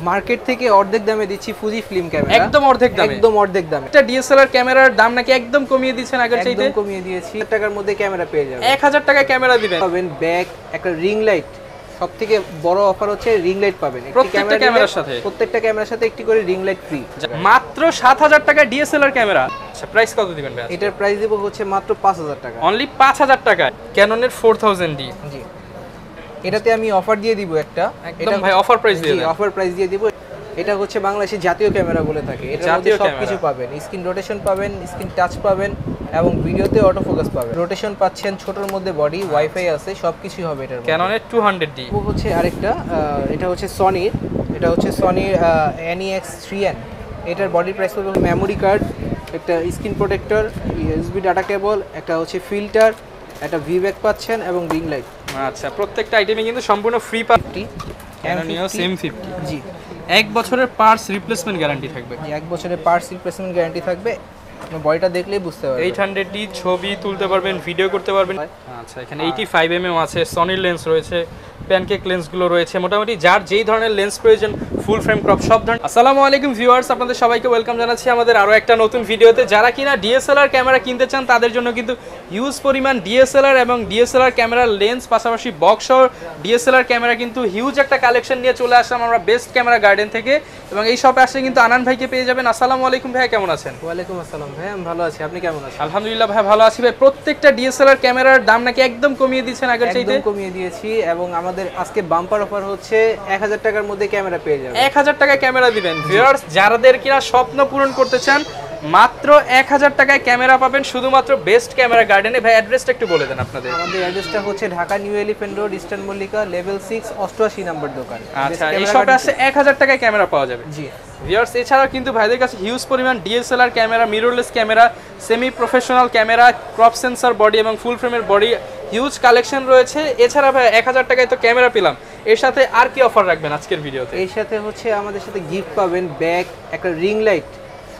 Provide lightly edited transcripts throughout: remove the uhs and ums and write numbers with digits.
Market থেকে অর্ধেক দামে দিচ্ছি ফুজি ফিল্ম ক্যামেরা। একদম অর্ধেক দামে? একদম অর্ধেক দামে। এটা ডিএসএলআর ক্যামেরার দাম নাকি একদম কমিয়ে দিয়েছেন আগের চাইতে? একদম কমিয়ে দিয়েছি। 1000 টাকার মধ্যে ক্যামেরা পেয়ে যাবেন। 1000 টাকায় ক্যামেরা দিবেন। পাবেন ব্যাক, একটা রিং লাইট। সবথেকে বড় অফার হচ্ছে রিং লাইট পাবেন প্রত্যেকটা ক্যামেরার সাথে। প্রত্যেকটা ক্যামেরার সাথে একটি করে রিং লাইট ফ্রি। মাত্র 7000 টাকায় ডিএসএলআর ক্যামেরা। আচ্ছা, প্রাইস কত দিবেন ভাই? এটার প্রাইস দেব হচ্ছে মাত্র 5000 টাকা। অনলি 5000 টাকায় ক্যাননের 4000D। জি, এটাতে আমি অফার দিয়ে দিব একটা। একদম ভাই অফার প্রাইস দিয়ে দেন। অফার প্রাইস দিয়ে দিব। এটা হচ্ছে বাংলাদেশের জাতীয় ক্যামেরা বলে থাকে। এটার মধ্যে সবকিছু পাবেন, স্ক্রিন রোটেশন পাবেন, স্ক্রিন টাচ পাবেন এবং ভিডিওতে অটো ফোকাস পাবেন। রোটেশন পাচ্ছেন, ছোটর মধ্যে বডি, ওয়াইফাই আছে, সবকিছু হবে এটার মধ্যে। ক্যাননের 200D হচ্ছে আরেকটা, এটা হচ্ছে সনির, এটা হচ্ছে সনির NEX3N। এটার বডি প্রাইস হবে মেমোরি কার্ড, একটা screen protector, USB data cable, একটা হচ্ছে ফিল্টার, একটা ভিব্যাক পাচ্ছেন এবং রিং লাইট। আচ্ছা, প্রত্যেকটা আইটেমে কিন্তু সম্পূর্ণ ফ্রি পাচ্ছি। Canon EOS M50। জি, 1 বছরের পার্টস রিপ্লেসমেন্ট গ্যারান্টি থাকবে। 1 বছরের পার্টস রিপ্লেসমেন্ট গ্যারান্টি থাকবে। আপনি বডিটা দেখলেই বুঝতে পারবেন। 800D ছবি তুলতে পারবেন, ভিডিও করতে পারবেন। আচ্ছা, এখানে 85mm আছে, সনির লেন্স রয়েছে, প্যানকেক লেন্সগুলো রয়েছে। মোটামুটি যার যেই ধরনের লেন্স প্রয়োজন, ফুল ফ্রেম ক্রপ সব ধরনের। আসসালামু আলাইকুম ভিউয়ার্স, আপনাদের সবাইকে ওয়েলকাম জানাচ্ছি আমাদের আরও একটা নতুন ভিডিওতে। যারা কিনা ডিএসএলআর ক্যামেরা কিনতে চান তাদের জন্য কিন্তু হিউজ পরিমাণ ডিএসএলআর এবং ডিএসএলআর ক্যামেরার লেন্স, পাশাপাশি বক্স সহ ডিএসএলআর ক্যামেরা কিন্তু হিউজ একটা কালেকশন নিয়ে চলে আসলাম আমরা বেস্ট ক্যামেরা গার্ডেন থেকে। এবং এই শপে আসলে কিন্তু আনান ভাইকে পেয়ে যাবেন। আসসালামু আলাইকুম ভাই, কেমন আছেন? ওয়ালাইকুম আসসালাম ভাই, আমি ভালো আছি, আপনি কেমন আছেন? আলহামদুলিল্লাহ ভাই, ভালো আছি ভাই। প্রত্যেকটা ডিএসএলআর ক্যামেরার দাম নাকি একদম কমিয়ে দিয়েছেন আগের চাইতে? একদম কমিয়ে দিয়েছি এবং আমাদের আজকে বাম্পার অফার হচ্ছে 1000 টাকার মধ্যে ক্যামেরা পেয়ে যাবেন। 1000 টাকায় ক্যামেরা দিবেন। ভিউয়ার্স, যাদের কিনা স্বপ্ন পূরণ করতে চান, মাত্র 1000 টাকায় ক্যামেরা পাবেন শুধুমাত্র বেস্ট ক্যামেরা গার্ডেনে। ভাই অ্যাড্রেসটা একটু বলে দেন আপনাদের। আমাদের অ্যাড্রেসটা হচ্ছে Dhaka new elephant road, eastern Mallika, level 6, 88 নম্বর দোকান। আচ্ছা, এই শপে আসলে 1000 টাকায় ক্যামেরা পাওয়া যাবে। জি ভিউয়ার্স, এছাড়াও কিন্তু ভাইদের কাছে হিউজ পরিমাণ DSLR camera, mirrorless camera, semi professional camera, crop sensor body এবং ফুল ফ্রেমের বডি হিউজ কালেকশন রয়েছে। এছাড়া ভাই 1000 টাকায় তো ক্যামেরা পেলাম, এর সাথে আর কি অফার রাখবেন আজকের ভিডিওতে? এর সাথে হচ্ছে আমাদের সাথে গিফট পাবেন, ব্যাগ, একটা রিং লাইট।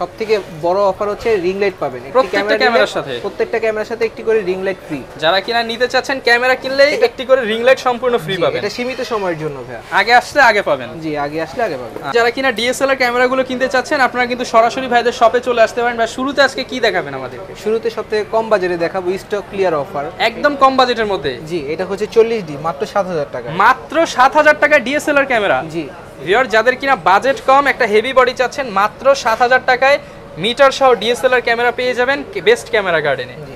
সবথেকে বড় অফার হচ্ছে রিং লাইট পাবেন প্রত্যেকটা ক্যামেরার সাথে। প্রত্যেকটা ক্যামেরার সাথে একটি করে রিং লাইট ফ্রি। যারা কিনা নিতে চাচ্ছেন, ক্যামেরা কিনলে একটি করে রিং লাইট সম্পূর্ণ ফ্রি পাবেন। এটা সীমিত সময়ের জন্য ভাই, আগে আসলে আগে পাবেন। জি, আগে আসলে আগে পাবেন। যারা কিনা ডিএসএলআর ক্যামেরাগুলো কিনতে চাচ্ছেন, আপনারা কিন্তু সরাসরি ভাইদের শপে চলে আসতে পারেন। ভাই শুরুতে আজকে কি দেখাবেন আমাদেরকে? শুরুতে সবথেকে কম বাজারে দেখাবো স্টক ক্লিয়ার অফার, একদম কম বাজেটের মধ্যে। জি, এটা হচ্ছে 40D, মাত্র 7000 টাকা। মাত্র 7000 টাকায় ডিএসএলআর ক্যামেরা। জি ভিউয়ার, যাদের কিনা বাজেট কম, একটা হেভি বডি চাচ্ছেন, মাত্র 7000 টাকায় মিটার সহ ডিএসএলআর ক্যামেরা পেয়ে যাবেন বেস্ট ক্যামেরা গার্ডেনে। জি,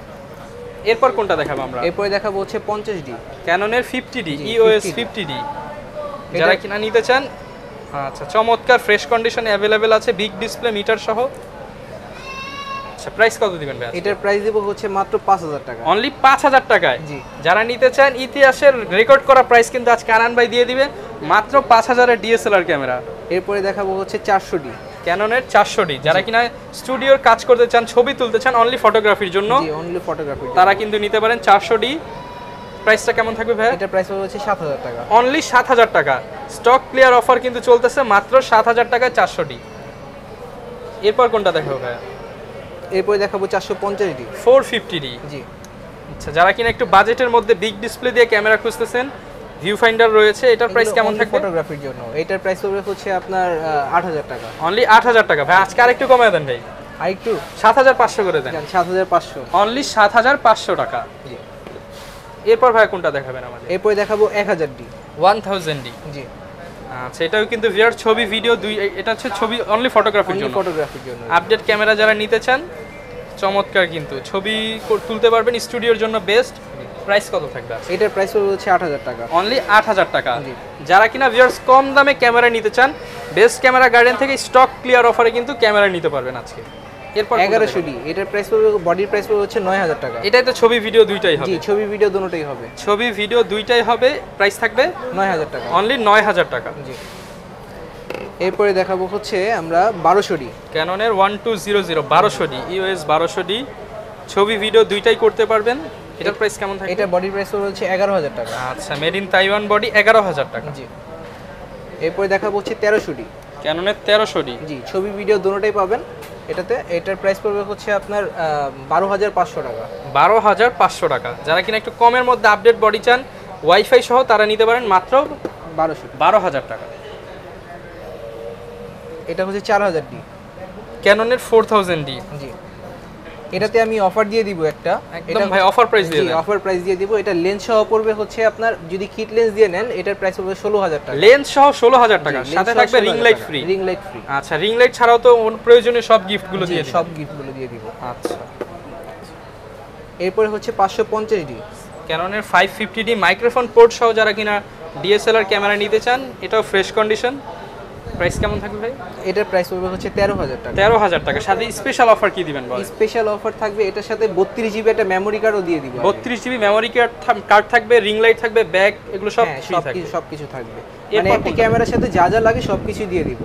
এরপর কোনটা দেখাবো আমরা? এরপরে দেখাবো হচ্ছে 50D, ক্যাননের 50D, EOS 50D। যারা কিনা নিতে চান, আচ্ছা, চমৎকার ফ্রেশ কন্ডিশনে অ্যাভেলেবেল আছে, বিগ ডিসপ্লে, মিটার সহ। আচ্ছা, প্রাইস কত দিবেন ভাই? এটার প্রাইস দেব হচ্ছে মাত্র 5000 টাকা। অনলি 5000 টাকায়। জি, যারা নিতে চান, ইতিহাসের রেকর্ড করা প্রাইস কিন্তু আজ কানান ভাই দিয়ে দিবে, মাত্র 5000 এর ডিএসএলআর ক্যামেরা। এরপরে দেখাবো হচ্ছে 400D, ক্যাননের 400D। যারা কিনা স্টুডিওর কাজ করতে চান, ছবি তুলতে চান অনলি ফটোগ্রাফির জন্য, জি, অনলি ফটোগ্রাফি, তারা কিন্তু নিতে পারেন 400D। প্রাইসটা কেমন থাকবে ভাই? এটার প্রাইস হচ্ছে 7000 টাকা। অনলি 7000 টাকা। স্টক ক্লিয়ার অফার কিন্তু চলতেছে, মাত্র 7000 টাকায় 400D। এরপর কোনটা দেখাবো ভাই? এরপরে দেখাবো 450D, 450D। জি। আচ্ছা, যারা কিনা একটু বাজেটের মধ্যে বিগ ডিসপ্লে দিয়ে ক্যামেরা খুঁজতেছেন, ভিউ ফাইন্ডার রয়েছে। এটার প্রাইস কেমন থাকবে? ফটোগ্রাফির জন্য এটার প্রাইস হচ্ছে আপনার 8000 টাকা। অনলি 8000 টাকা। ভাই আজকে আরেকটু কমায় দেন ভাই, আরেকটু 7500 করে দেন। 7500, অনলি 7500 টাকা। জি। এরপর ভাই কোনটা দেখাবেন আমাদের? এরপরে দেখাবো 1000D, 1000D। জি। আচ্ছা, এটাও কিন্তু ভিউয়ার ছবি ভিডিও দুই, এটা হচ্ছে ছবি অনলি ফটোগ্রাফির জন্য। ফটোগ্রাফির জন্য আপডেট ক্যামেরা যারা নিতে চান, চমৎকার কিন্তু ছবি তুলতে পারবেন, স্টুডিওর জন্য বেস্ট। প্রাইস কত থাকবে? এটার প্রাইস হচ্ছে 8000 টাকা। অনলি 8000 টাকা। জি। যারা কিনা ভিউয়ার্স কম দামে ক্যামেরা নিতে চান, বেস্ট ক্যামেরা গার্ডেন থেকে স্টক ক্লিয়ার অফারে কিন্তু ক্যামেরা নিতে পারবেন আজকে। এরপর 1100D, এটার প্রাইস বডির প্রাইস হচ্ছে 9000 টাকা। এটাই তো ছবি ভিডিও দুইটাই হবে? জি, ছবি ভিডিও দুটোই হবে। ছবি ভিডিও দুইটাই হবে। প্রাইস থাকবে 9000 টাকা। অনলি 9000 টাকা। জি। এরপরে দেখাবো হচ্ছে আমরা 1200D, ক্যাননের 1200, 1200D, EOS 1200D। ছবি ভিডিও দুইটাই করতে পারবেন। এটার প্রাইস কেমন থাকবে? এটা বডির প্রাইস হচ্ছে 11000 টাকা। আচ্ছা, মেড ইন তাইওয়ান বডি, 11000 টাকা। জি। এরপরে দেখাবো হচ্ছে 1300D, ক্যাননের 1300D। জি, ছবি ভিডিও দুটোই পাবেন এটাতে। এটার প্রাইস পড়বে হচ্ছে আপনার 12500 টাকা। 12500 টাকা। যারা কিনা একটু কমের মধ্যে আপডেট বডি চান, ওয়াইফাই সহ, তারা নিতে পারেন মাত্র 1200, 12000 টাকা। এটা হচ্ছে 4000D। ক্যাননের 4000D। জি, এটাতে আমি অফার দিয়ে দিব একটা, একদম ভাই অফার প্রাইস দিয়ে দেন। অফার প্রাইস দিয়ে দিব। এটা লেন্স সহ পড়বে হচ্ছে আপনার, যদি কিট লেন্স দিয়ে নেন এটার প্রাইস পড়বে 16000 টাকা। লেন্স সহ 16000 টাকা, সাথে থাকবে ring light free. Ring light free. আচ্ছা, রিং লাইট ছাড়াও তো প্রয়োজনীয় সব গিফটগুলো দিয়ে দিন। সব গিফটগুলো দিয়ে দিব। আচ্ছা, এরপরে হচ্ছে 550D ক্যাননের 550D মাইক্রোফোন পোর্ট সহ যারা কিনা ডিএসএলআর ক্যামেরা নিতে চান, এটাও ফ্রেশ কন্ডিশন। প্রাইস কেমন থাকবে ভাই? এটার প্রাইস পড়বে হচ্ছে 13000 টাকা। 13000 টাকা। সাথে স্পেশাল অফার কি দিবেন বল? স্পেশাল অফার থাকবে এটার সাথে 32GB একটা মেমরি কার্ডও দিয়ে দিব। 32GB মেমরি কার্ড থাকবে, রিং লাইট থাকবে, ব্যাগ, এগুলো সব ফ্রি থাকবে। সবকিছু থাকবে, মানে একটা ক্যামেরার সাথে যা যা লাগে সবকিছু দিয়ে দিব।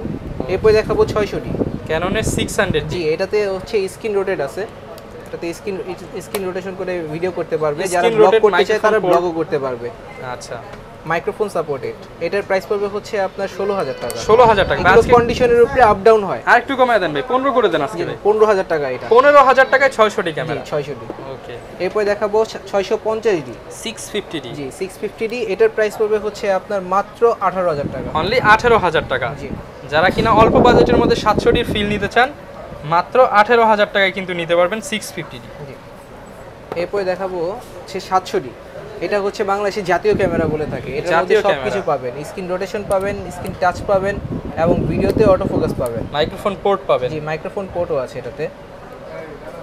এরপর দেখাবো 600D ক্যাননের 600D। জি, এটাতে হচ্ছে স্ক্রিন রোটেট আছে, এটাতে স্ক্রিন রোটেশন করে ভিডিও করতে পারবে, যারা ব্লগ করতে চায় তারা ব্লগও করতে পারবে। আচ্ছা, মাইক্রোফোন সাপোর্টেড। এটার প্রাইস পড়বে হচ্ছে আপনার 16000 টাকা। 16000 টাকা। আজকে কন্ডিশনের উপরে আপ ডাউন হয়। আর একটু কমায় দেন ভাই, 15 করে দেন আজকে ভাই। 15000 টাকা এটা। 15000 টাকায় 600D ক্যামেরা। 600D। ওকে, এরপর দেখাবো 650D 650D। জি, 650D। এটার প্রাইস পড়বে হচ্ছে আপনার মাত্র 18000 টাকা। অনলি 18000 টাকা। জি, যারা কিনা অল্প বাজেটের মধ্যে 700D ফিল নিতে চান, মাত্র 18000 টাকায় কিন্তু নিতে পারবেন 650D। জি, এরপর দেখাবো হচ্ছে 700D। এটা হচ্ছে বাংলাদেশের জাতীয় ক্যামেরা বলে থাকে। এটার মধ্যে সবকিছু পাবেন, স্ক্রিন রোটেশন পাবেন, স্ক্রিন টাচ পাবেন এবং ভিডিওতে অটো ফোকাস পাবেন। মাইক্রোফোন পোর্ট পাবেন। জি, মাইক্রোফোন পোর্টও আছে এটাতে।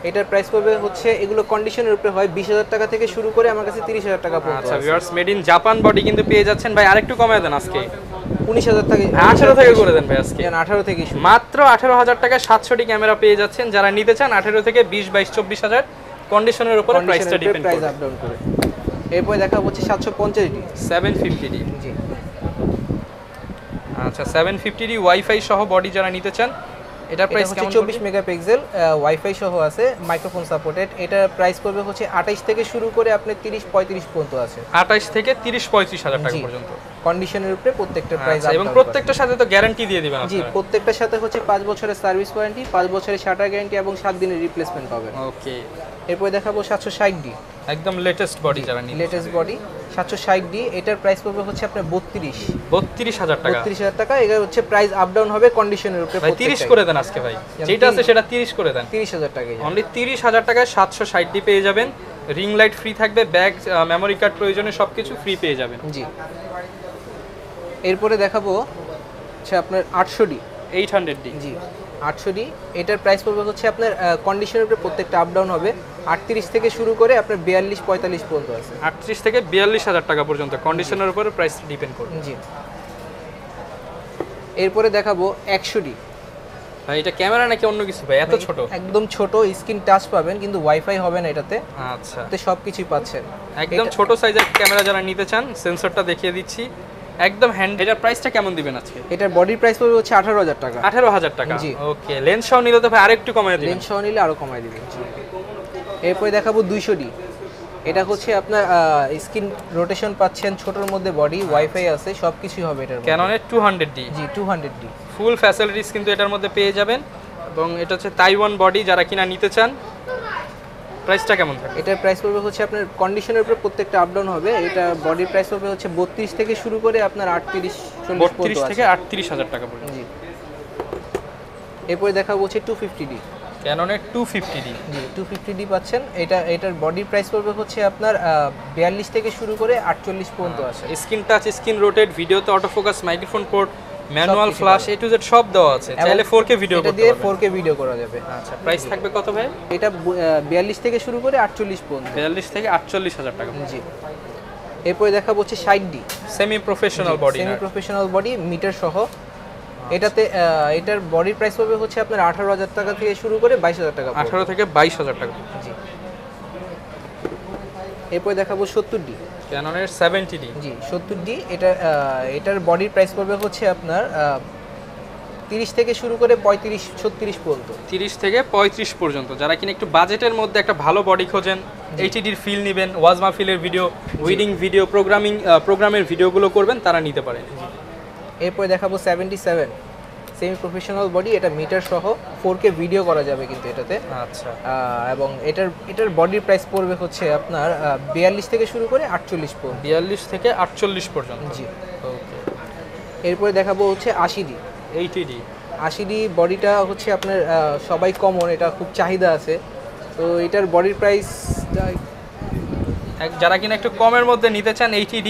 এটার প্রাইস পড়বে হচ্ছে, এগুলো কন্ডিশনের উপরে হয়, 20000 টাকা থেকে শুরু করে আমার কাছে 30000 টাকা পর্যন্ত আচ্ছা আছে। Viewers, made in Japan body কিন্তু পেয়ে যাচ্ছেন ভাই। আরেকটু কমায় দেন আজকে, 19000 টাকা, 18 থেকে করে দেন ভাই আজকে। 18 থেকে শুরু। মাত্র 18000 টাকায় 700D ক্যামেরা পেয়ে যাচ্ছেন। যারা নিতে চান 18 থেকে 20, 22, 24000 কন্ডিশনের উপরে প্রাইসটা ডিপেন্ড প্রাইস করে। আপ ডাউন করে। এরপর দেখা হচ্ছে 750D 750D। জি, আচ্ছা, 750D ওয়াইফাই সহ বডি যারা নিতে চান, এটার এটা প্রাইস হচ্ছে কেমন? 24 মেগাপিক্সেল, ওয়াইফাই সহ আছে, মাইক্রোফোন সাপোর্টেড। এটার প্রাইস পড়বে হচ্ছে 28 থেকে শুরু করে আপনি 30-35 পর্যন্ত আছে। 28 থেকে 30-35,000 টাকা জি, পর্যন্ত। কন্ডিশনের উপরে প্রত্যেকটা প্রাইস আচ্ছা, এবং প্রত্যেকটার সাথে তো গ্যারান্টি দিয়ে দিবেন জি, আপনারা? প্রত্যেকটার সাথে হচ্ছে 5 বছরের সার্ভিস ওয়ারেন্টি, 5 বছরের শাটার গ্যারান্টি এবং 7 দিনের রিপ্লেসমেন্ট পাবেন। ওকে, এরপর দেখাবো 760D একদম লেটেস্ট বডি যারা নিতে। Latest body 760D। এটার প্রাইস পড়বে হচ্ছে আপনার 32000 টাকা। 32000 টাকা। এটা হচ্ছে প্রাইস আপ ডাউন হবে কন্ডিশনের উপরে। ভাই 30 করে দেন আজকে ভাই, যেটা আছে সেটা 30 করে দেন। 30000 টাকা। অনলি 30000 টাকায় 760D পেয়ে যাবেন। রিং লাইট ফ্রি থাকবে, ব্যাগ, মেমরি কার্ড প্রয়োজনে সবকিছু ফ্রি পেয়ে যাবেন। জি, এরপরে দেখাবো হচ্ছে আপনার 800D 800D। জি, 800D। এটার প্রাইস পড়বে হচ্ছে আপনার কন্ডিশনের উপরে প্রত্যেকটা আপ ডাউন হবে। 38 থেকে শুরু করে আপনার 42-45 পর্যন্ত আছে। 38 থেকে 42000 টাকা পর্যন্ত কন্ডিশনের উপরে প্রাইস ডিপেন্ড করবে। জি, এরপরে দেখাবো 100D। ভাই এটা ক্যামেরা নাকি অন্য কিছু ভাই, এত ছোট? একদম ছোট, স্ক্রিন টাচ পাবেন কিন্তু ওয়াইফাই হবে না এটাতে। আচ্ছা, এতে সবকিছুই পাচ্ছেন। একদম ছোট সাইজের ক্যামেরা যারা নিতে চান, সেন্সরটা দেখিয়ে দিচ্ছি, একদম হ্যান্ড। এটার প্রাইসটা কেমন দিবেন আজকে? এটার বডির প্রাইস পড়বে হচ্ছে 18000 টাকা। 18000 টাকা। জি, ওকে, লেন্স সহ নিলে তো ভাই আরেকটু কমায় দিবেন। লেন্স সহ নিলে আরো কমায় দিবেন। এরপরে দেখাবো 200D। এটা হচ্ছে আপনার স্ক্রিন রোটেশন পাচ্ছেন, ছোটর মধ্যে বডি, ওয়াইফাই আছে, সবকিছুই হবে এটার মধ্যে। ক্যাননের 200D। জি, 200D ফুল ফ্যাসিলিটিস কিন্তু এটার মধ্যে পেয়ে যাবেন। এবং এটা হচ্ছে তাইওয়ান বডি যারা কিনা নিতে চান। প্রাইসটা কেমন থাকে? এটার প্রাইস পড়বে হচ্ছে আপনার কন্ডিশনের উপরে প্রত্যেকটা আপ ডাউন হবে। এটা বডির প্রাইস পড়বে হচ্ছে 32 থেকে শুরু করে আপনার 38-40 পর্যন্ত 32 আছে। থেকে 38000 টাকা পর্যন্ত। জি, এরপরে দেখাবো হচ্ছে 250D। ক্যাননের 250D। জি, 250D পাচ্ছেন। এটার বডির প্রাইস পড়বে হচ্ছে আপনার 42 থেকে শুরু করে 48 পর্যন্ত আছে। স্ক্রিন টাচ, স্ক্রিন রোটেট, ভিডিওতে auto focus, microphone port, manual সবকিছু ফ্ল্যাশ, A to Z সব দেওয়া আছে। চাইলে 4K ভিডিও এটা করতে দিয়ে পারবেন। 4K ভিডিও করা যাবে। আচ্ছা, প্রাইস থাকবে কত ভাই? এটা 42 থেকে শুরু করে 48 পর্যন্ত। 42 থেকে 48000 টাকা। জি, এরপরে দেখাবো হচ্ছে 60D semi professional body. Semi professional body meter সহ। এটাতে এটার বডির প্রাইস পড়বে হচ্ছে আপনার 18000 টাকা থেকে শুরু করে 22000 টাকা। 18 থেকে 22000 টাকা। জি, এরপরে দেখাবো 70D। ক্যাননের 70D। জি, 70D। এটার বডির প্রাইস পড়বে হচ্ছে আপনার 30 থেকে শুরু করে 35-36 পর্যন্ত। 30 থেকে 35 পর্যন্ত। যারা কিনা একটু বাজেটের মধ্যে একটা ভালো বডি খোঁজেন, এইচডির ফিল নেবেন, ওয়াজ মাহফিলের ভিডিও, ওয়েডিং ভিডিও, প্রোগ্রামের ভিডিওগুলো করবেন, তারা নিতে পারেন। এরপরে দেখাবো 77 সেমি প্রফেশনাল বডি। এটা মিটার সহ 4K ভিডিও করা যাবে কিন্তু এটাতে। আচ্ছা, এবং এটার বডির প্রাইস পড়বে হচ্ছে আপনার 42 থেকে শুরু করে 48 পর্যন্ত। 42 থেকে 48 পর্যন্ত। জি, ওকে, এরপরে দেখাবো হচ্ছে 80D। 80D। 80D বডিটা হচ্ছে আপনার সবাই কমন, এটা খুব চাহিদা আছে। তো এটার বডির প্রাইস যারা কিনা একটু কমের মধ্যে নিতে চান 80D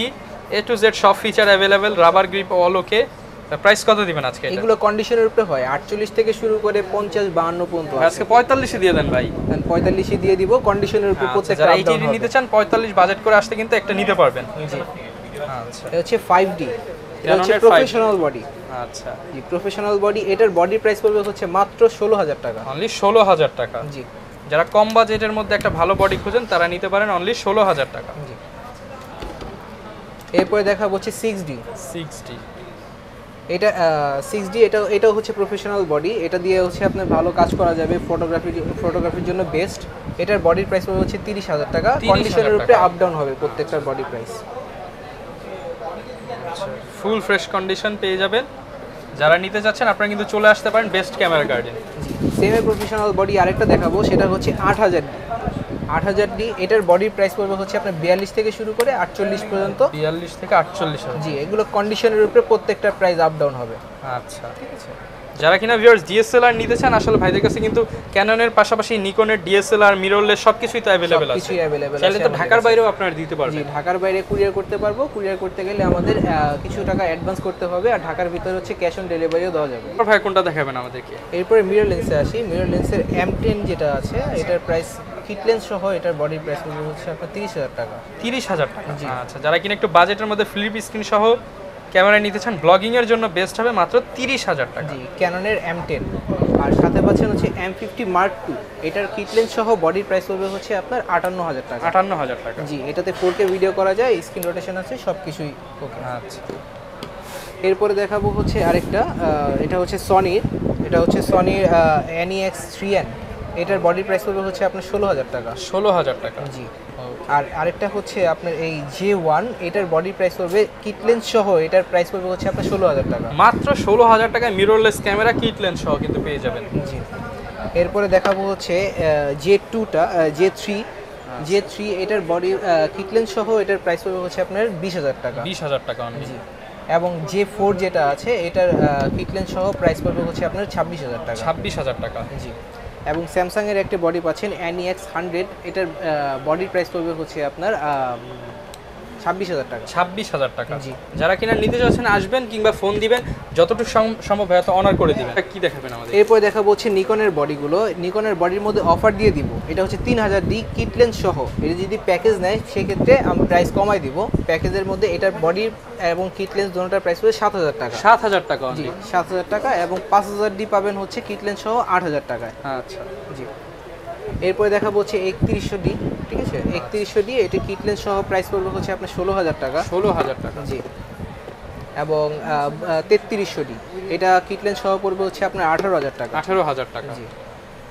A to Z সব feature available, rubber grip all okay. Price কত দিবেন আজকে? এগুলো কন্ডিশনের উপরে হয়, 48 থেকে শুরু করে 50 52 পর্যন্ত আছে। আজকে 45 দিয়ে দেন ভাই। 45 দিয়ে দিব, কন্ডিশনের উপর প্রত্যেকটা যারা আপ ডাউন 80D হবে। নিতে চান 45 বাজেট করে আসতে কিন্তু একটা নিতে পারবেন। জি, আচ্ছা, এটা হচ্ছে 5D, এটা হচ্ছে Canon-এর 5D প্রফেশনাল বডি। আচ্ছা, জি, প্রফেশনাল বডি। এটার বডি প্রাইস পড়বে হচ্ছে মাত্র 16000 টাকা। অনলি 16000 টাকা। জি, যারা কম বাজেটের মধ্যে একটা ভালো বডি খোঁজেন তারা নিতে পারেন অনলি 16000 টাকা। জি। এরপরে দেখাবো হচ্ছে 6D। 6D এটা 6D, এটা হচ্ছে প্রফেশনাল বডি। এটা দিয়ে হচ্ছে আপনার ভালো কাজ করা যাবে, ফটোগ্রাফির জন্য বেস্ট। এটার বডির প্রাইস পড়বে হচ্ছে 30000 টাকা। 30,000 কন্ডিশনের উপরে টাকা। আপ ডাউন হবে প্রত্যেকটার body price. Full fresh condition পেয়ে যাবেন। যারা নিতে চাচ্ছেন আপনারা কিন্তু চলে আসতে পারেন বেস্ট ক্যামেরা গার্ডেন। জি, সেমি প্রফেশনাল বডি আরেকটা দেখাবো, সেটা হচ্ছে 8000D। 8000D, এটার বডির প্রাইস পড়বে হচ্ছে আপনার 42 থেকে শুরু করে 48 পর্যন্ত। 42 থেকে 48। জি, এগুলো কন্ডিশনের উপরে প্রত্যেকটা প্রাইস আপ ডাউন হবে। আচ্ছা, ঠিক আছে। যারা কিনা ভিউয়ার্স DSLR নিতে চান, আসলে ভাইদের কাছে কিন্তু ক্যাননের পাশাপাশি নিকনের DSLR, মিররলেস সবকিছুই তো অ্যাভেলেবেল আছে। সবকিছুই অ্যাভেলেবেল আছে। চাইলে তো ঢাকার বাইরেও আপনারা দিতে জি, পারবেন। ঢাকার বাইরে কুরিয়ার করতে পারবো। কুরিয়ার করতে গেলে আমাদের কিছু টাকা অ্যাডভান্স করতে হবে, আর ঢাকার ভিতরে হচ্ছে ক্যাশ অন ডেলিভারিও দেওয়া যাবে। ভাই কোনটা দেখাবেন আমাদেরকে? এরপরে মিরর লেন্সে আসি। মিরর লেন্সের M10 যেটা আছে, এটার প্রাইস কিট লেন্স সহ এটার বডির প্রাইস হচ্ছে আপনার 30000 টাকা। 30000 টাকা। জি। আচ্ছা, যারা কিনা একটু বাজেটের মধ্যে ফ্লিপ স্ক্রিন সহ ক্যামেরা নিতে চান, ব্লগিং এর জন্য বেস্ট হবে মাত্র 30000 টাকা। জি, ক্যাননের M10, আর সাথে পাচ্ছেন হচ্ছে M50 Mark II। এটার কিট লেন্স সহ বডির প্রাইস পড়বে হচ্ছে আপনার 58000 টাকা। 58000 টাকা। জি, এটাতে 4K ভিডিও করা যায়, স্ক্রিন রোটেশন আছে, সব কিছুই ওকে। আচ্ছা, এরপরে দেখাবো হচ্ছে আরেকটা, এটা হচ্ছে সনির। এটা হচ্ছে সনির NEX3N। এটার বডি প্রাইস পড়বে হচ্ছে আপনার 16000 টাকা। 16000 টাকা। জি, আর আরেকটা হচ্ছে আপনার এই J1, এটার বডি প্রাইস পড়বে কিট লেন্স সহ, এটার প্রাইস পড়বে হচ্ছে আপনার 16000 টাকা। মাত্র 16000 টাকায় মিররলেস ক্যামেরা কিট লেন্স সহ কিন্তু পেয়ে যাবেন। জি, এরপরে দেখাবো হচ্ছে J2টা, J3, এটার বডি কিট লেন্স সহ এটার প্রাইস পড়বে হচ্ছে আপনার 20000 টাকা। 20000 টাকা অনলি। জি, এবং J4 যেটা আছে, এটার কিট লেন্স সহ প্রাইস পড়বে হচ্ছে আপনার 26000 টাকা। 26000 টাকা। জি, এবং স্যামসাং এর একটা বডি পাচ্ছেন NEX100। এটার বডির প্রাইস পড়বে হচ্ছে আপনার 26000 টাকা। 26000 টাকা। জি। যারা কিনা নিতে চাচ্ছেন আসবেন কিংবা ফোন দিবেন, যতটুকু সম্ভব হয় তত অনার করে দিবেন। কি দেখাবেন আমাদের? এরপরে দেখাবো হচ্ছে নিকনের বডিগুলো। নিকনের বডির মধ্যে অফার দিয়ে দিব, এটা হচ্ছে 3000D কিট লেন্স সহ। এটা যদি প্যাকেজ নেয় সেক্ষেত্রে আমি প্রাইস কমাই দিব। প্যাকেজের মধ্যে এটার বডি এবং কিট লেন্স দুটোটার প্রাইস পড়বে 7000 টাকা। 7000 টাকা জি, অনলি। 7000 টাকা, এবং 5000D পাবেন হচ্ছে কিট লেন্স সহ 8000 টাকায়। আচ্ছা, জি, এরপরে দেখাবো হচ্ছে 3100D। ঠিক আছে, 3100D, এটা কিট লেন্স সহ প্রাইস পড়বে হচ্ছে আপনার 16000 টাকা। 16000 টাকা। জি, এবং 3300D, এটা কিট লেন্স সহ পড়বে হচ্ছে আপনার 18000 টাকা। 18000 টাকা। জি,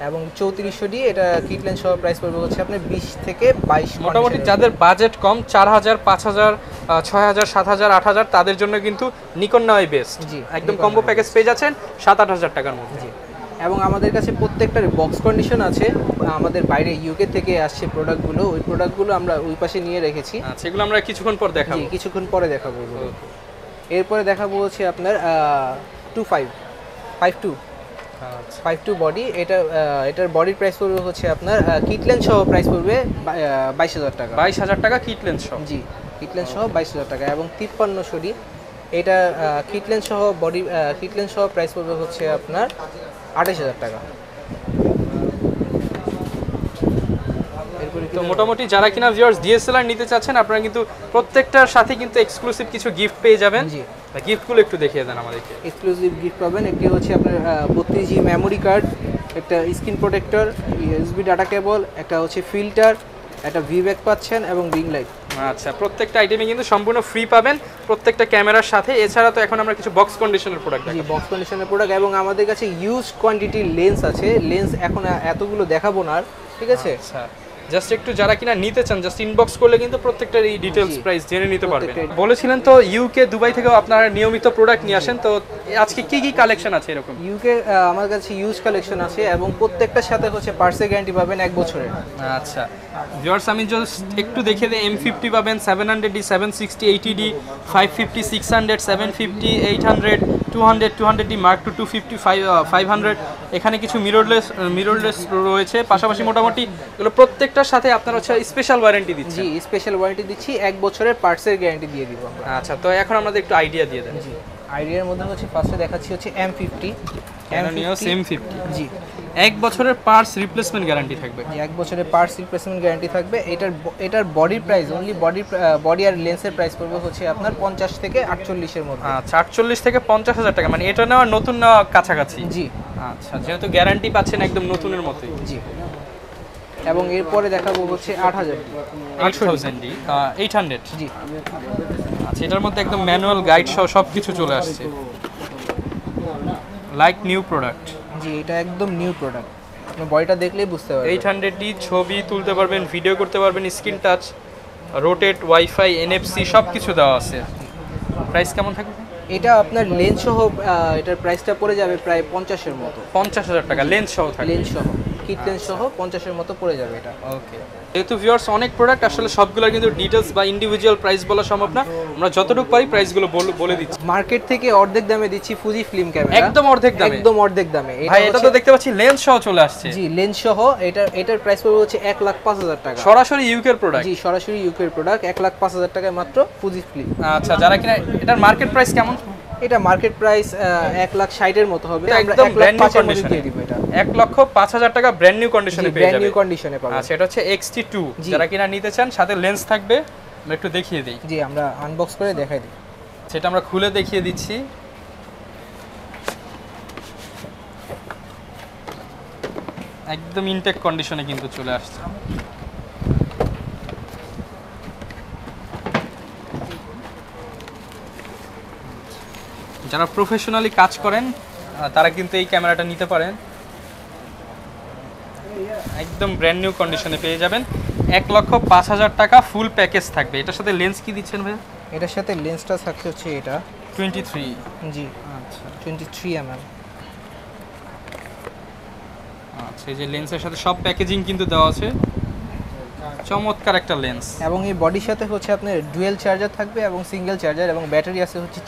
এবং 3400D, এটা কিট লেন্স সহ প্রাইস পড়বে হচ্ছে আপনার 20 থেকে 22। মোটামুটি যাদের বাজেট কম 4000, 5000, 6000, 7000, 8000 তাদের জন্য কিন্তু নিকন নেওয়াই বেস্ট। জি, একদম নিকন কম্বো নেওয়াই প্যাকেজ পেয়ে যাচ্ছেন 7-8000 টাকার মধ্যে। জি, এবং আমাদের কাছে প্রত্যেকটার বক্স কন্ডিশন আছে। আমাদের বাইরে UK থেকে আসছে প্রোডাক্টগুলো, ওই প্রোডাক্টগুলো আমরা ওই পাশে নিয়ে রেখেছি। আচ্ছা, এগুলো আমরা কিছুক্ষণ পর জি, দেখাবো। কিছুক্ষণ পরে দেখাবো এগুলো। এরপরে দেখাবো হচ্ছে আপনার 52 আচ্ছা, 52 বডি। এটার বডির প্রাইস পড়বে হচ্ছে আপনার কিট লেন্স সহ প্রাইস পড়বে 22000 টাকা। 22000 টাকা কিট লেন্স সহ। জি, কিট লেন্স সহ 22000 টাকা। এবং 5300D, এটা কিট লেন্স সহ বডি কিট লেন্স সহ প্রাইস পড়বে হচ্ছে আপনার 28000 টাকা। এরপরে তো মোটামুটি যারা কিনা ভিউয়ার্স DSLR নিতে চাচ্ছেন আপনারা কিন্তু প্রত্যেকটার সাথে কিন্তু এক্সক্লুসিভ কিছু গিফট পেয়ে যাবেন। জি, গিফটগুলো একটু দেখিয়ে দেন আমাদেরকে। এক্সক্লুসিভ গিফট পাবেন। একটি হচ্ছে আপনার 32GB মেমোরি কার্ড, একটা screen protector, USB data cable, একটা হচ্ছে ফিল্টার, একটা ভিব্যাক পাচ্ছেন, এবং রিং লাইট। আচ্ছা, প্রত্যেকটা আইটেমে কিন্তু সম্পূর্ণ ফ্রি পাবেন প্রত্যেকটা ক্যামেরার সাথে। এছাড়া তো এখন আমরা কিছু বক্স কন্ডিশনের প্রোডাক্ট জি, দেখাবো। বক্স কন্ডিশনের প্রোডাক্ট, এবং আমাদের কাছে ইউজ কোয়ান্টিটির লেন্স আছে। লেন্স এখন এতগুলো দেখাবো না আর, ঠিক আছে। আচ্ছা, জাস্ট একটু যারা কিনা নিতে চান জাস্ট ইনবক্স করলে কিন্তু প্রত্যেকটার এই ডিটেইলস জি, প্রাইস জেনে নিতে পারবেন। প্রত্যেকটার- বলেছিলেন তো UK, দুবাই থেকেও আপনারা নিয়মিত প্রোডাক্ট নিয়ে আসেন, তো আজকে কি কি কালেকশন আছে এরকম? UK আমার কাছে ইউজ কালেকশন আছে, এবং প্রত্যেকটার সাথে হচ্ছে পার্সেল গ্যারান্টি পাবেন 1 বছরের। আচ্ছা ভিউয়ার্স, আমি জাস্ট একটু দেখে দিই। M50 পাবেন 700D, 760, 80D, 550, 600, 750, 800, 200 200D Mark II 250 500 এখানে কিছু মিররলেস রয়েছে, পাশাপাশি মোটামুটি এগুলো প্রত্যেকটার সাথে আপনারা হচ্ছে স্পেশাল ওয়ারেন্টি দিচ্ছেন। জি, স্পেশাল ওয়ারেন্টি দিচ্ছি, 1 বছরের পার্টসের গ্যারান্টি দিয়ে দিব আমরা। আচ্ছা, তো এখন আমাদের একটু আইডিয়া দিয়ে দেন। জি, আইডিয়ার মধ্যে হচ্ছে ফার্স্টে দেখাচ্ছি হচ্ছে M50 M50 জি, 1 বছরের পার্টস রিপ্লেসমেন্ট গ্যারান্টি থাকবে। জি, 1 বছরের পার্টস রিপ্লেসমেন্ট গ্যারান্টি থাকবে। এটার বডির প্রাইস অনলি বডি আর লেন্সের প্রাইস পড়বে হচ্ছে আপনার 50 থেকে 48 এর মধ্যে। আচ্ছা, 48 থেকে 50,000 টাকা, মানে এটা নেওয়া নতুন নেওয়া কাছাকাছি। জি, আচ্ছা, যেহেতু গ্যারান্টি পাচ্ছেন একদম নতুনের মতোই। জি, এবং এরপরে দেখাবো হচ্ছে 8000 8000D 800। জি, আচ্ছা, এটার মধ্যে একদম ম্যানুয়াল গাইড সহ সবকিছু চলে আসছে, লাইক নিউ প্রোডাক্ট। জি, এটা একদম নিউ প্রোডাক্ট, আপনি বডিটা দেখলেই বুঝতে পারবেন। 800D ছবি তুলতে পারবেন, ভিডিও করতে পারবেন, screen touch, rotate, wifi, NFC সবকিছু দেওয়া আছে। প্রাইস কেমন থাকবে? এটা আপনার লেন্স সহ এটার প্রাইসটা পড়ে যাবে প্রায় 50 এর মতো। 50,000 টাকা লেন্স সহ থাকবে। লেন্স সহ, কিট লেন্স সহ 50 এর মতো পড়ে যাবে এটা। ওকে, যেহেতু ভিউয়ার্স অনেক প্রোডাক্ট, আসলে সবগুলোর কিন্তু ডিটেলস বা ইন্ডিভিজুয়াল প্রাইস বলা সম্ভব না, আমরা যতটুকু পারি প্রাইসগুলো বলে দিচ্ছি। মার্কেট থেকে অর্ধেক দামে দিচ্ছি ফুজি ফিল্ম ক্যামেরা, একদম অর্ধেক দামে। একদম অর্ধেক দামে। ভাই, এটা তো দেখতে পাচ্ছি লেন্স সহ চলে আসছে। জি, লেন্স সহ এটার প্রাইস পড়বে হচ্ছে 1,05,000 টাকা। সরাসরি ইউকের প্রোডাক্ট। জি, সরাসরি ইউকের প্রোডাক্ট, 1,05,000 টাকায় মাত্র ফুজি ফিল্ম। আচ্ছা, যারা কিনা এটার মার্কেট প্রাইস কেমন? এটা মার্কেট প্রাইস 1,60,000 এর মতো হবে, আমরা একদম ব্র্যান্ড নিউ 1,05,000 কন্ডিশনে দিয়ে দিব এটা। 1,05,000 টাকা ব্র্যান্ড নিউ কন্ডিশনে পেয়ে ব্র্যান্ড যাবেন। নিউ কন্ডিশনে পাবেন। আচ্ছা, এটা হচ্ছে XT2, জি। যারা কিনা নিতে চান সাথে লেন্স থাকবে, আমরা একটু দেখিয়ে দিই। জি, আমরা আনবক্স করে দেখাই দিই। সেটা আমরা খুলে দেখিয়ে দিচ্ছি। একদম ইনটেক কন্ডিশনে কিন্তু চলে আসছে। যারা প্রফেশনালি কাজ করেন তারা কিন্তু এই ক্যামেরাটা নিতে পারেন, একদম ব্র্যান্ড নিউ কন্ডিশনে পেয়ে যাবেন। 1,05,000 টাকা ফুল প্যাকেজ থাকবে। এটার সাথে লেন্স কি দিচ্ছেন ভাই? এটার সাথে লেন্সটা থাকছে হচ্ছে এটা 23। জি, আচ্ছা 23 mm। আচ্ছা, এই যে লেন্সের সাথে সব প্যাকেজিং কিন্তু দেওয়া আছে, চমৎকার একটা লেন্স। এবং এই বডির সাথে হচ্ছে আপনার ডুয়েল চার্জার থাকবে এবং সিঙ্গেল চার্জার, এবং ব্যাটারি আছে হচ্ছে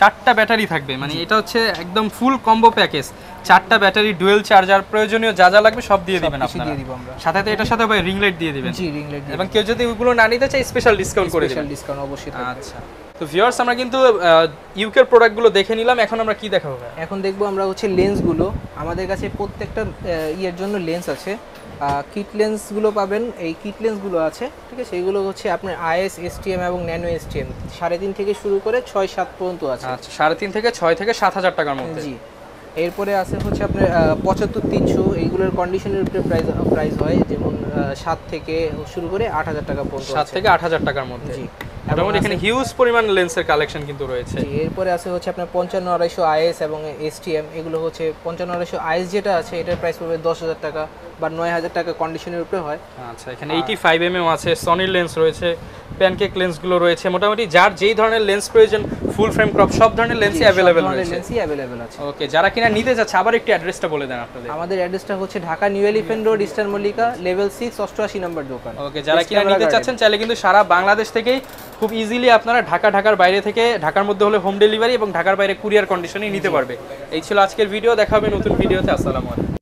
4টা ব্যাটারি থাকবে, মানে এটা হচ্ছে একদম ফুল কম্বো প্যাকেজ। 4টা ব্যাটারি, ডুয়েল চার্জার, প্রয়োজনীয় যা যা লাগবে সব দিয়ে দিবেন আপনারা। দিয়ে দিব আমরা সাথে তো এটার সাথে ভাই রিং লাইট দিয়ে দিবেন। জি, রিং লাইট এবং কেউ যদি ওইগুলো না নিতে চায় স্পেশাল ডিসকাউন্ট করে দিবেন। স্পেশাল ডিসকাউন্ট অবশ্যই থাকবে। আচ্ছা, তো ভিউয়ার্স আমরা কিন্তু ইউকের প্রোডাক্টগুলো দেখে নিলাম, এখন আমরা কি দেখাবো ভাই? এখন দেখবো আমরা হচ্ছে লেন্সগুলো। আমাদের কাছে প্রত্যেকটা ইয়ের জন্য লেন্স আছে, কিট লেন্সগুলো পাবেন। এই কিট লেন্সগুলো আছে, ঠিক আছে, এগুলো হচ্ছে আপনার IS, STM এবং ন্যানো STM 3.5 থেকে শুরু করে 6-7 পর্যন্ত আছে। আচ্ছা, 3.5 থেকে 6 থেকে 7,000 টাকার মধ্যে। জি, এরপরে আছে হচ্ছে আপনার 75-300, এইগুলোর কন্ডিশনের উপরে প্রাইস হয়, যেমন 7 থেকে শুরু করে 8,000 টাকা পর্যন্ত 7 থেকে 8,000 টাকার মধ্যে। জি, এবং এখানে হিউজ পরিমাণ লেন্সের কালেকশন কিন্তু রয়েছে। জি, এরপরে আছে হচ্ছে আপনার 55-250 IS এবং STM। এগুলো হচ্ছে 55-250 IS যেটা আছে, এটার প্রাইস পড়বে 10,000 টাকা বা 9,000 টাকা, কন্ডিশনের উপরে হয়। আচ্ছা, এখানে 85mm আছে, সনির লেন্স রয়েছে, প্যানকেক লেন্সগুলো রয়েছে, মোটামুটি যার যেই ধরনের লেন্স প্রয়োজন, ফুল ফ্রেম ক্রপ সব ধরনের লেন্সই অ্যাভেলেবেল রয়েছে। লেন্সই অ্যাভেলেবেল আছে। ওকে, যারা কিনা নিতে যাচ্ছে আবার একটু অ্যাড্রেসটা বলে দেন আপনাদের। আমাদের অ্যাড্রেসটা হচ্ছে Dhaka new elephant road, eastern Mallika, level 6, 88 নম্বর দোকান। ওকে, যারা কিনা নিতে চাচ্ছেন চাইলে কিন্তু সারা বাংলাদেশ থেকেই খুব ইজিলি আপনারা ঢাকার বাইরে থেকে, ঢাকার মধ্যে হলে হোম ডেলিভারি এবং ঢাকার বাইরে কুরিয়ার কন্ডিশনেই নিতে পারবে। এই ছিল আজকের ভিডিও, দেখা হবে নতুন ভিডিওতে। আসসালামু আলাইকুম।